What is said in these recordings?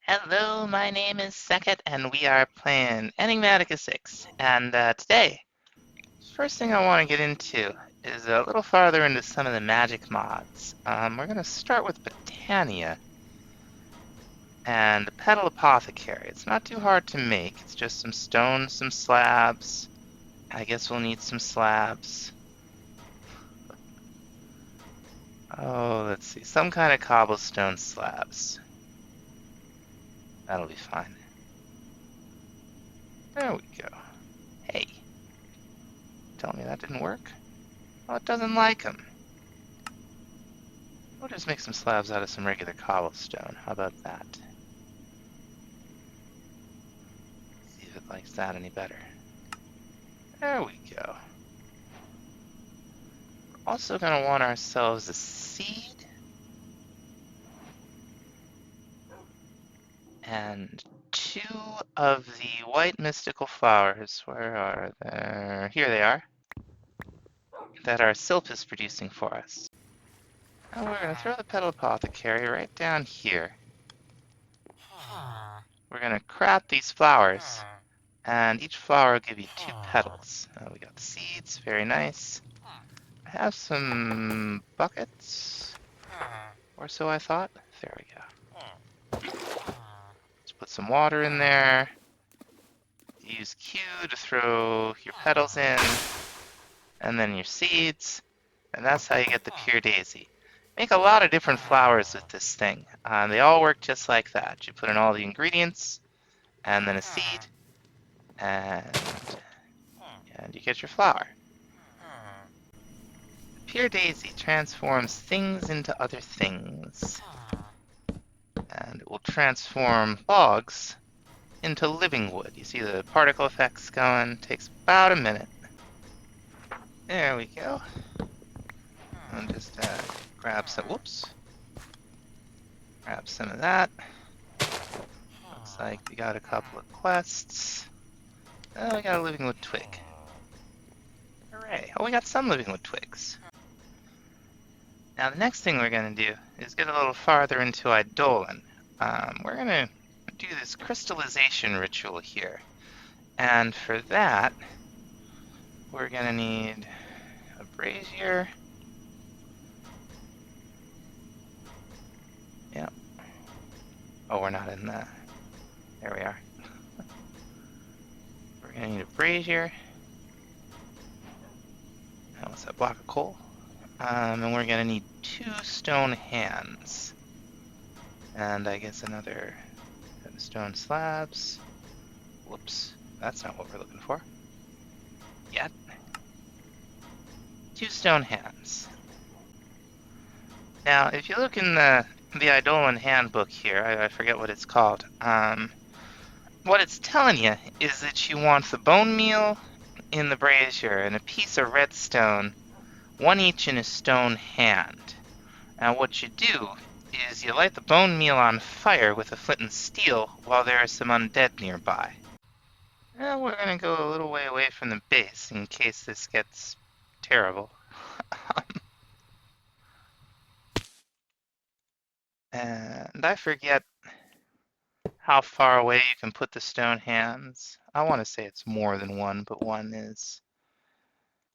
Hello, my name is Sekit, and we are playing Enigmatica 6. And today, first thing I want to get into is a little farther into some of the magic mods. We're going to start with Botania and the Petal Apothecary. It's not too hard to make. It's just some stone, some slabs. I guess we'll need some slabs. Oh, let's see. Some kind of cobblestone slabs. That'll be fine. There we go. Hey. Tell me that didn't work? Oh, it doesn't like them. We'll just make some slabs out of some regular cobblestone. How about that? See if it likes that any better. There we go. We're also going to want ourselves a seed. And 2 of the white mystical flowers. Where are they? Here they are. That our Sylph is producing for us. Now we're going to throw the Petal Apothecary right down here. We're going to crap these flowers. And each flower will give you 2 petals. We got the seeds, very nice. I have some buckets, or so I thought. There we go. Let's put some water in there. Use Q to throw your petals in, and then your seeds, and that's how you get the pure daisy. Make a lot of different flowers with this thing. They all work just like that. You put in all the ingredients, and then a seed, and you get your flower. Pure Daisy transforms things into other things. And it will transform logs into living wood. You see the particle effects going. Takes about a minute. There we go. And just grab some. Whoops. Grab some of that. Looks like we got a couple of quests. Oh, we got a living wood twig. Hooray! Oh, we got some living wood twigs. Now the next thing we're going to do is get a little farther into Eidolon. We're going to do this Crystallization Ritual here. And for that, we're going to need a brazier. Yep. Oh, we're not in the... There we are. We're going to need a brazier. Oh, what's that? Block of coal. And we're going to need 2 stone hands. And I guess another stone slabs. Whoops. That's not what we're looking for. Yet. 2 stone hands. Now, if you look in the Eidolon handbook here, I forget what it's called, what it's telling you is that you want the bone meal in the brazier and a piece of redstone, 1 each in a stone hand. Now what you do is you light the bone meal on fire with a flint and steel while there are some undead nearby. Now we're going to go a little way away from the base in case this gets terrible. And I forget how far away you can put the stone hands. I want to say it's more than 1, but 1 is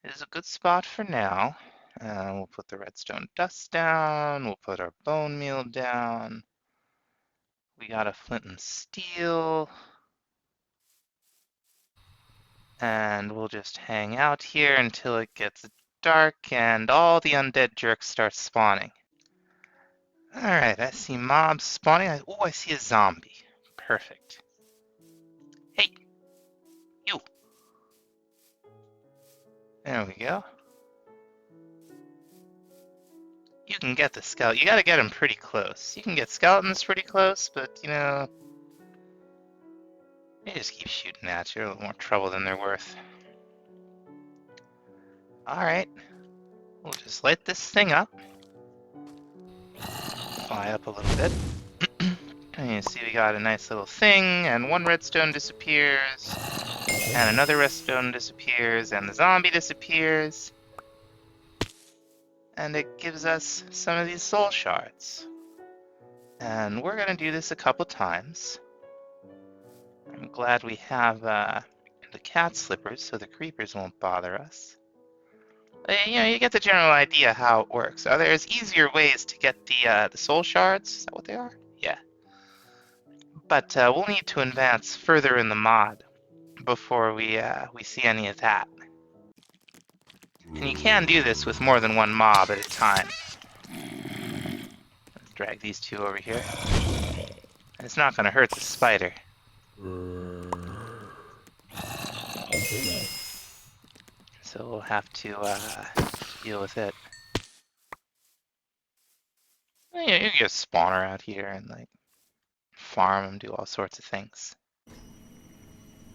a good spot for now. We'll put the redstone dust down. We'll put our bone meal down. We got a flint and steel. And we'll just hang out here until it gets dark and all the undead jerks start spawning. Alright, I see mobs spawning. Oh, I see a zombie. Perfect. Hey! You! There we go. You can get the skeleton. You gotta get them pretty close. You can get skeletons pretty close, but, you know, they just keep shooting at you. A little more trouble than they're worth. Alright. We'll just light this thing up. Fly up a little bit. And you see we got a nice little thing, and 1 redstone disappears, and another redstone disappears, and the zombie disappears. And it gives us some of these soul shards. And we're going to do this a couple times. I'm glad we have the cat slippers so the creepers won't bother us. You get the general idea how it works. There's easier ways to get the soul shards. Is that what they are? Yeah. But we'll need to advance further in the mod before we see any of that. And you can do this with more than one mob at a time. Let's drag these two over here. And it's not going to hurt the spider. So we'll have to deal with it. You can get a spawner out here and like farm them, do all sorts of things.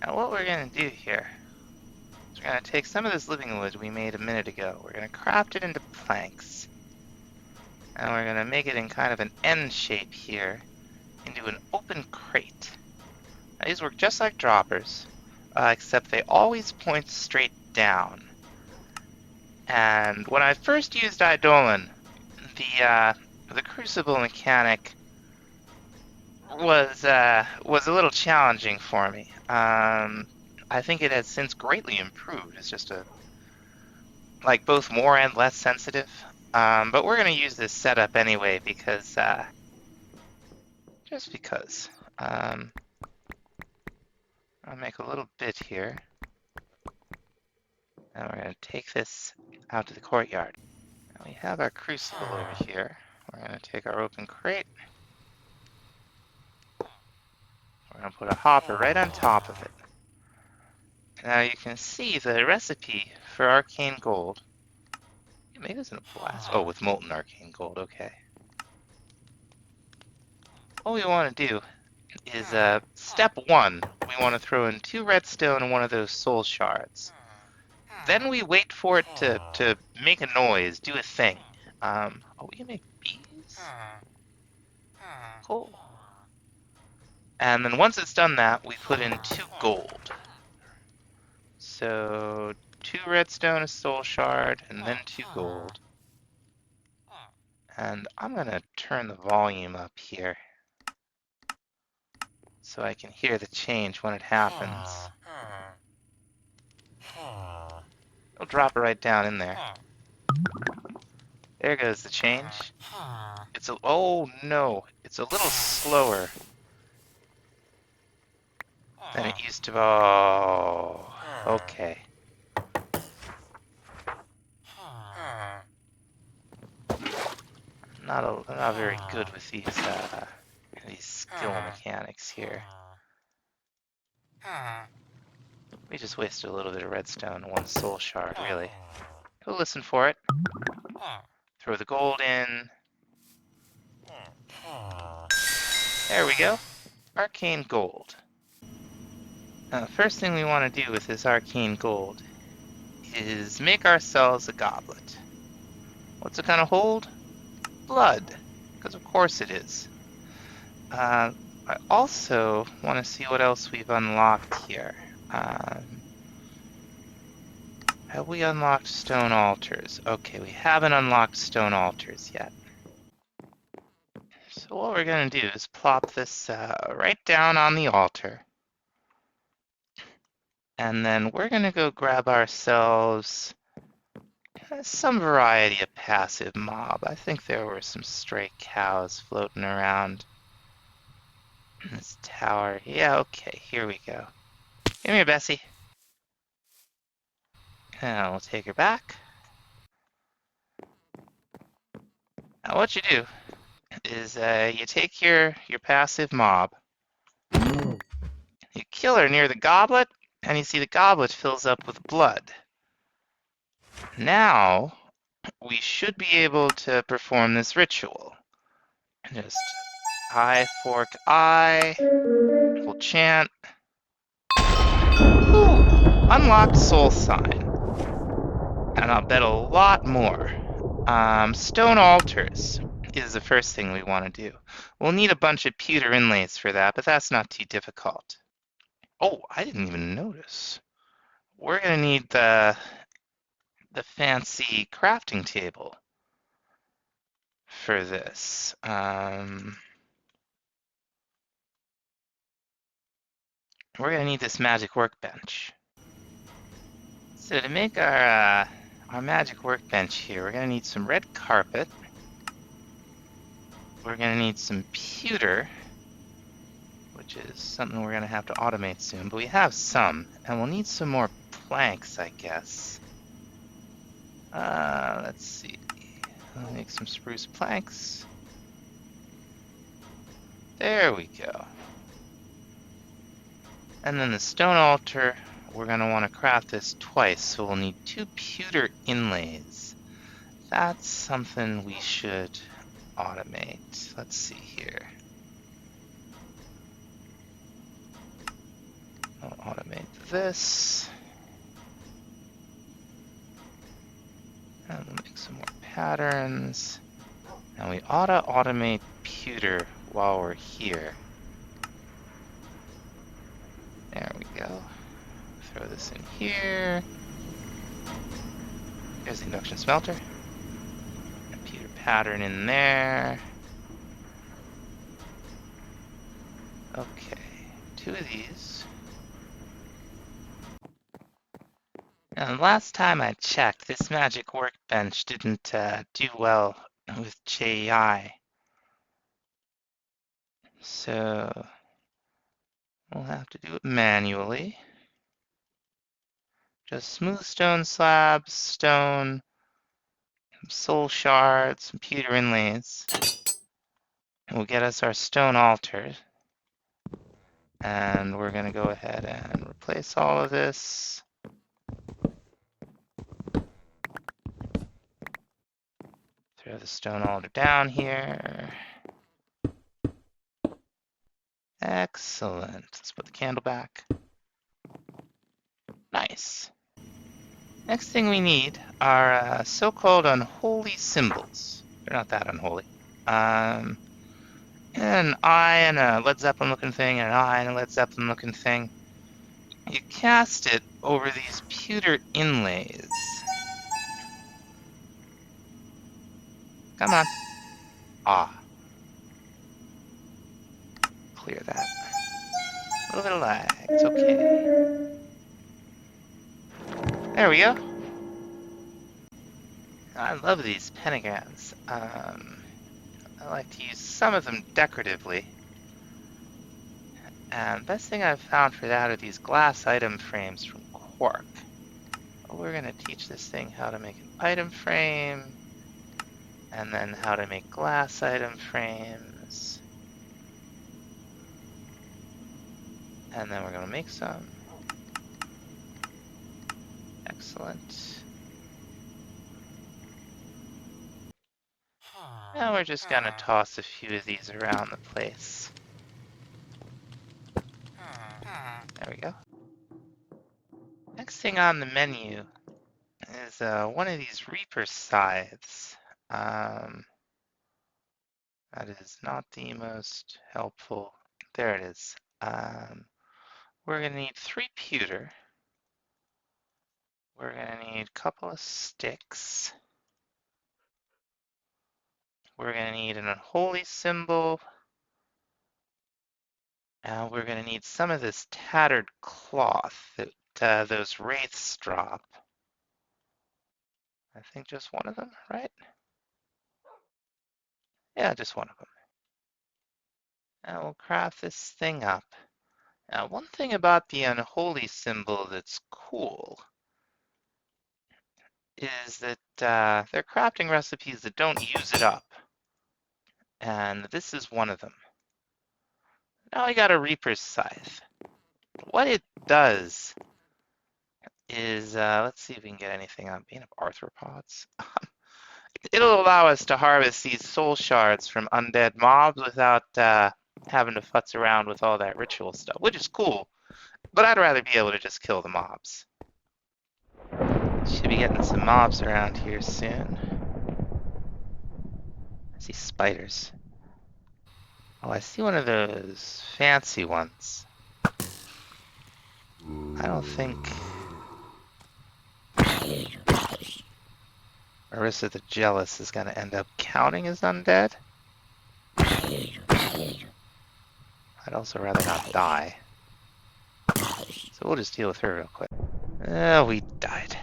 Now what we're going to do here is we're going to take some of this living wood we made a minute ago. We're going to craft it into planks. And we're going to make it in kind of an N shape here into an open crate. Now, these work just like droppers, except they always point straight down. And when I first used Eidolon, the crucible mechanic was a little challenging for me. I think it has since greatly improved. It's just like both more and less sensitive. But we're going to use this setup anyway because just because. I'll make a little bit here. And we're going to take this out to the courtyard. Now we have our crucible over here. We're going to take our open crate. We're going to put a hopper right on top of it. Now you can see the recipe for arcane gold. Maybe it's in a blast. Oh, with molten arcane gold, okay. What we want to do is, step 1, we want to throw in 2 redstone and one of those soul shards. Then we wait for it to make a noise, do a thing. Oh, we can make bees? Cool. And then once it's done that, we put in 2 gold. So 2 redstone, a soul shard, and then 2 gold. And I'm gonna turn the volume up here so I can hear the change when it happens. I'll drop it right down in there. There goes the change. Oh no, it's a little slower than it used to be. Oh, okay. I'm not very good with these skill mechanics here. We just wasted a little bit of redstone and 1 soul shard, really. Go listen for it. Throw the gold in. There we go. Arcane gold. Now, the first thing we want to do with this arcane gold is make ourselves a goblet. What's it gonna hold? Blood, because of course it is. I also want to see what else we've unlocked here. Have we unlocked stone altars? Okay, we haven't unlocked stone altars yet. So what we're going to do is plop this right down on the altar. And then we're going to go grab ourselves some variety of passive mob. I think there were some stray cows floating around in this tower. Yeah, okay, here we go. Come here, Bessie. And we'll take her back. Now what you do is you take your passive mob, you kill her near the goblet, and you see the goblet fills up with blood. Now, we should be able to perform this ritual. Just eye, fork, eye. We'll chant. Ooh, unlocked soul sign. And I'll bet a lot more. Stone altars is the first thing we want to do. We'll need a bunch of pewter inlays for that, but that's not too difficult. Oh, I didn't even notice. We're going to need the fancy crafting table for this. we're gonna need this magic workbench. So to make our magic workbench here, we're gonna need some red carpet. We're gonna need some pewter, which is something we're gonna have to automate soon, but we have some, and we'll need some more planks, I guess. Let's see. I'll make some spruce planks. There we go. And then the stone altar, we're gonna want to craft this twice, so we'll need 2 pewter inlays. That's something we should automate. Let's see here. I'll automate this. And we'll make some more patterns. And we ought to automate pewter while we're here. There we go. Throw this in here. There's the induction smelter. A pewter pattern in there. Okay, 2 of these. And last time I checked, this magic workbench didn't do well with JEI. So we'll have to do it manually. Just smooth stone slabs, stone, soul shards, some pewter inlays. Will get us our stone altar. And we're going to go ahead and replace all of this. Throw the stone altar down here. Excellent. Let's put the candle back. Nice. Next thing we need are so-called unholy symbols. They're not that unholy. An eye and a Led Zeppelin looking thing, and an eye and a Led Zeppelin looking thing. You cast it over these pewter inlays. Come on. Ah. Clear that. A little bit of lag. It's okay. There we go. I love these pentagrams. I like to use some of them decoratively. And best thing I've found for that are these glass item frames from Quark. We're going to teach this thing how to make an item frame, and then how to make glass item frames. And then we're going to make some. Excellent. Now we're just going to toss a few of these around the place. There we go. Next thing on the menu is one of these Reaper scythes. That is not the most helpful. There it is. We're going to need 3 pewter. We're going to need a couple of sticks. We're going to need an unholy symbol. And we're going to need some of this tattered cloth that those wraiths drop. I think just one of them, right? Yeah, just one of them. And we'll craft this thing up. Now, one thing about the unholy symbol that's cool is that they're crafting recipes that don't use it up. And this is one of them. Now I got a Reaper's Scythe. What it does is, let's see if we can get anything on being of arthropods. It'll allow us to harvest these soul shards from undead mobs without having to futz around with all that ritual stuff, which is cool. But I'd rather be able to just kill the mobs. Should be getting some mobs around here soon. I see spiders. Oh, I see one of those fancy ones. I don't think Marissa the Jealous is going to end up counting as undead. I'd also rather not die. So we'll just deal with her real quick. Oh, we died.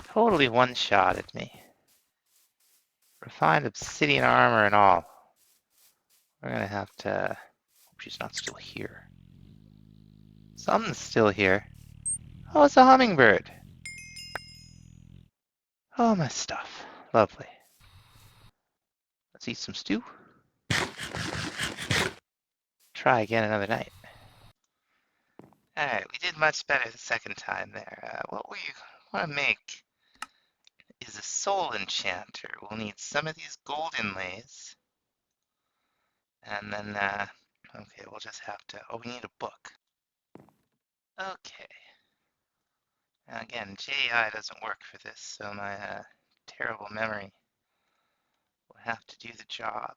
Totally one-shotted me. Refined obsidian armor and all. We're gonna have to... Hope she's not still here. Something's still here. Oh, it's a hummingbird. Oh, my stuff. Lovely. Let's eat some stew. Try again another night. Alright, we did much better the second time there. What we want to make is a Soul Enchanter. We'll need some of these gold inlays. And then, okay, we'll just have to... Oh, we need a book. Okay. Now again, JI doesn't work for this, so my terrible memory will have to do the job.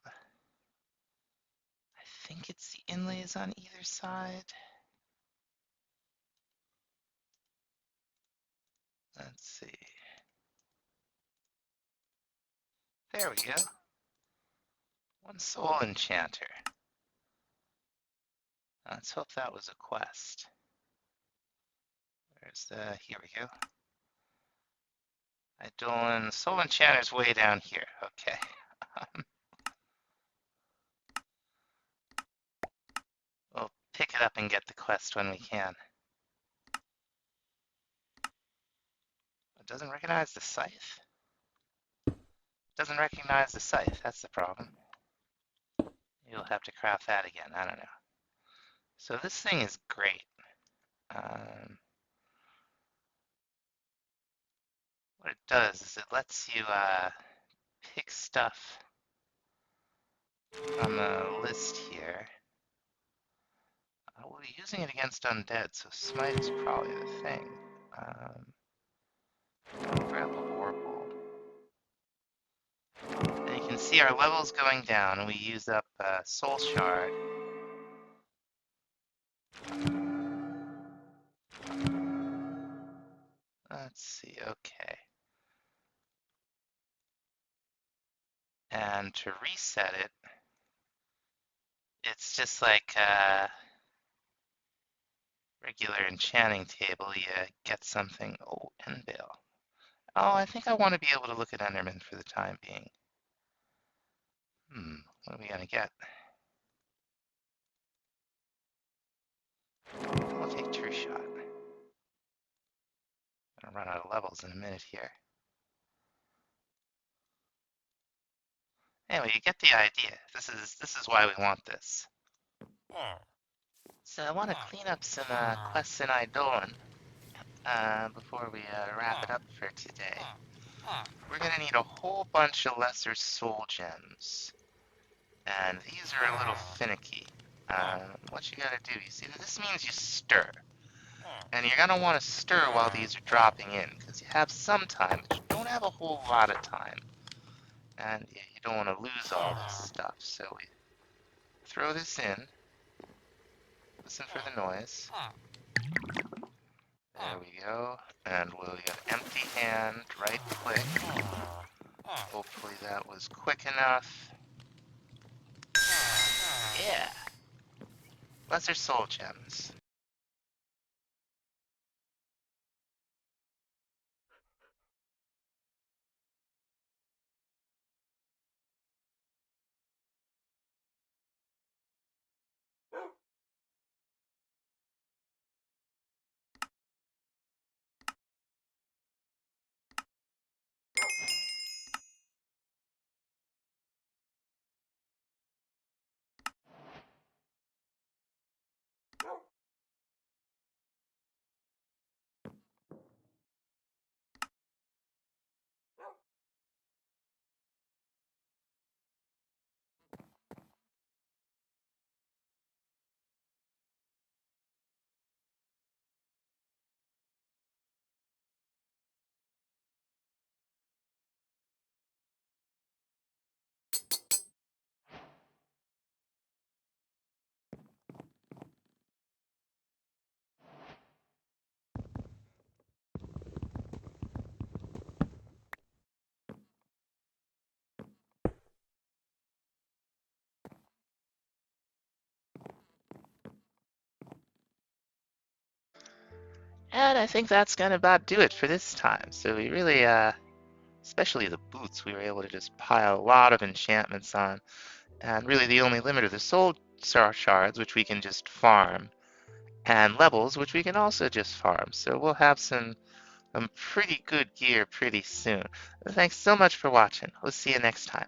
I think it's the inlays on either side. Let's see. There we go. One Soul Enchanter. Let's hope that was a quest. There's the... Here we go. Eidolon. Soul Enchanter's way down here. Okay. We'll pick it up and get the quest when we can. It doesn't recognize the Scythe? Doesn't recognize the Scythe. That's the problem. You'll have to craft that again. I don't know. So this thing is great. What it does is it lets you pick stuff from the list here. We'll be using it against undead, so smite is probably the thing. Grab a warble. And you can see our levels going down, and we use up soul shard. Let's see, okay. And to reset it, it's just like a regular enchanting table. You get something. Oh, Enbale. Oh, I think I want to be able to look at Enderman for the time being. What are we gonna get? We'll take True Shot. I'm gonna run out of levels in a minute here. Anyway, you get the idea. This is why we want this. So I want to clean up some quests in Eidolon before we wrap it up for today. We're gonna need a whole bunch of lesser soul gems, and these are a little finicky. What you gotta do, you see, this means you stir. And you're going to want to stir while these are dropping in, because you have some time, but you don't have a whole lot of time. And you don't want to lose all this stuff, so we throw this in. Listen for the noise. There we go. And we'll get empty hand, right click. Hopefully that was quick enough. Yeah! Lesser soul gems. And I think that's gonna about do it for this time. So we really, especially the boots, we were able to just pile a lot of enchantments on. And really the only limit are the soul shards, which we can just farm, and levels, which we can also just farm. So we'll have some pretty good gear pretty soon. Thanks so much for watching. We'll see you next time.